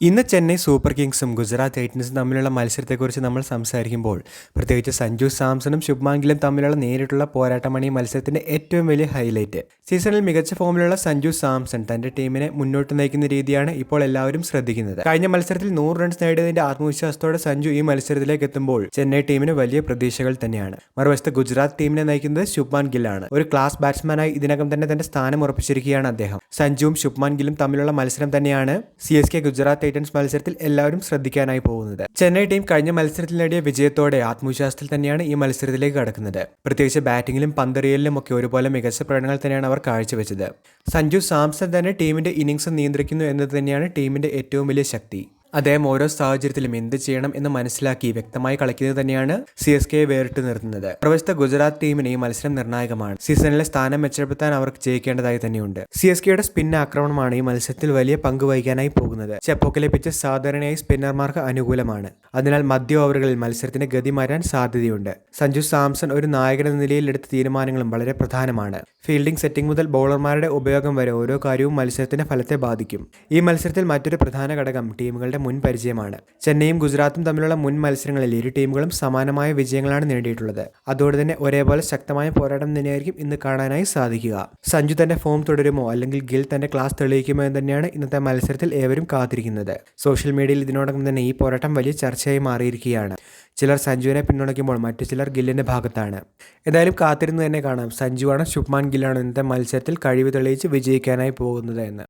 ഇന്ന് ചെന്നൈ സൂപ്പർ കിങ്സും ഗുജറാത്ത് ടൈറ്റൻസും തമ്മിലുള്ള മത്സരത്തെക്കുറിച്ച് നമ്മൾ സംസാരിക്കുമ്പോൾ പ്രത്യേകിച്ച് സഞ്ജു സാംസണും ശുഭ്മാൻ ഗില്ലും തമ്മിലുള്ള നേരിട്ടുള്ള പോരാട്ടമാണ് ഈ മത്സരത്തിന്റെ ഏറ്റവും വലിയ ഹൈലൈറ്റ്. സീസണിൽ മികച്ച ഫോമിലുള്ള സഞ്ജു സാംസൺ തന്റെ ടീമിനെ മുന്നോട്ട് നയിക്കുന്ന രീതിയാണ് ഇപ്പോൾ എല്ലാവരും ശ്രദ്ധിക്കുന്നത്. കഴിഞ്ഞ മത്സരത്തിൽ 100 റൺസ് നേടിയതിന്റെ ആത്മവിശ്വാസത്തോടെ സഞ്ജു ഈ മത്സരത്തിലേക്ക് എത്തുമ്പോൾ ചെന്നൈ ടീമിന് വലിയ പ്രതീക്ഷകൾ തന്നെയാണ്. മറുവശത്ത് ഗുജറാത്ത് ടീമിനെ നയിക്കുന്നത് ശുഭ്മാൻ ഗില്ലാണ്. ഒരു ക്ലാസ് ബാറ്റ്സ്മാനായി ഇതിനകം തന്നെ തന്റെ സ്ഥാനം ഉറപ്പിച്ചിരിക്കുകയാണ് അദ്ദേഹം. സഞ്ജുവും ശുഭ്മാൻ ഗില്ലും തമ്മിലുള്ള മത്സരം തന്നെയാണ് CSK ഗുജറാത്ത് ടൈറ്റൻസ് മത്സരത്തിൽ എല്ലാവരും ശ്രദ്ധിക്കാനായി പോകുന്നത്. ചെന്നൈ ടീം കഴിഞ്ഞ മത്സരത്തിൽ നേടിയ വിജയത്തോടെ ആത്മവിശ്വാസത്തിൽ തന്നെയാണ് ഈ മത്സരത്തിലേക്ക് കടക്കുന്നത്. പ്രത്യേകിച്ച് ബാറ്റിംഗിലും പന്തെറിയലിലും ഒക്കെ ഒരുപോലെ മികച്ച പ്രകടനങ്ങൾ തന്നെയാണ് അവർ കാഴ്ചവെച്ചത്. സഞ്ജു സാംസൺ തന്നെ ടീമിന്റെ ഇന്നിംഗ്സ് നിയന്ത്രിക്കുന്നു എന്നത് തന്നെയാണ് ടീമിന്റെ ഏറ്റവും വലിയ ശക്തി. അദ്ദേഹം ഓരോ സാഹചര്യത്തിലും എന്ത് ചെയ്യണം എന്ന് മനസ്സിലാക്കി വ്യക്തമായി കളിക്കുന്നത് തന്നെയാണ് CSKയെ വേറിട്ട് നിർത്തുന്നത്. പ്രവശത്തെ ഗുജറാത്ത് ടീമിന് ഈ മത്സരം നിർണായകമാണ്. സീസണിലെ സ്ഥാനം മെച്ചപ്പെടുത്താൻ അവർക്ക് ജയിക്കേണ്ടതായി തന്നെയുണ്ട്. CSKയുടെ സ്പിൻ ആക്രമണമാണ് ഈ മത്സരത്തിൽ വലിയ പങ്ക് വഹിക്കാനായി പോകുന്നത്. ചെപ്പോക്കിലെ പിച്ച് സാധാരണയായി സ്പിന്നർമാർക്ക് അനുകൂലമാണ്. അതിനാൽ മധ്യ ഓവറുകളിൽ മത്സരത്തിന്റെ ഗതി മാറാൻ സാധ്യതയുണ്ട്. സഞ്ജു സാംസൺ ഒരു നായകനെന്ന നിലയിൽ എടുത്ത തീരുമാനങ്ങളും വളരെ പ്രധാനമാണ്. ഫീൽഡിംഗ് സെറ്റിംഗ് മുതൽ ബൗളർമാരുടെ ഉപയോഗം വരെ ഓരോ കാര്യവും മത്സരത്തിന്റെ ഫലത്തെ ബാധിക്കും. ഈ മത്സരത്തിൽ മറ്റൊരു പ്രധാന ഘടകം ടീമുകളുടെ മുൻ പരിചയമാണ്. ചെന്നൈയും ഗുജറാത്തും തമ്മിലുള്ള മുൻ മത്സരങ്ങളിൽ ഇരു ടീമുകളും സമാനമായ വിജയങ്ങളാണ് നേടിയിട്ടുള്ളത്. അതോടെ തന്നെ ഒരേപോലെ ശക്തമായ പോരാട്ടം തന്നെയായിരിക്കും ഇന്ന് കാണാനായി സാധിക്കുക. സഞ്ജു തന്റെ ഫോം തുടരുമോ അല്ലെങ്കിൽ ഗിൽ തന്റെ ക്ലാസ് തെളിയിക്കുമോ എന്ന് തന്നെയാണ് ഇന്നത്തെ മത്സരത്തിൽ ഏവരും കാത്തിരിക്കുന്നത്. സോഷ്യൽ മീഡിയയിൽ ഇതിനോടകം തന്നെ ഈ പോരാട്ടം വലിയ ചർച്ചയായി മാറിയിരിക്കുകയാണ്. ചിലർ സഞ്ജുവിനെ പിന്തുണയ്ക്കുമ്പോൾ മറ്റു ചിലർ ഗില്ലിന്റെ ഭാഗത്താണ്. ഏതായാലും കാത്തിരുന്ന് തന്നെ കാണാം സഞ്ജുവാണോ ശുഭ്മാൻ ഗില്ലാണോ ഇന്നത്തെ മത്സരത്തിൽ കഴിവ് തെളിയിച്ച് വിജയിക്കാനായി പോകുന്നത് എന്ന്.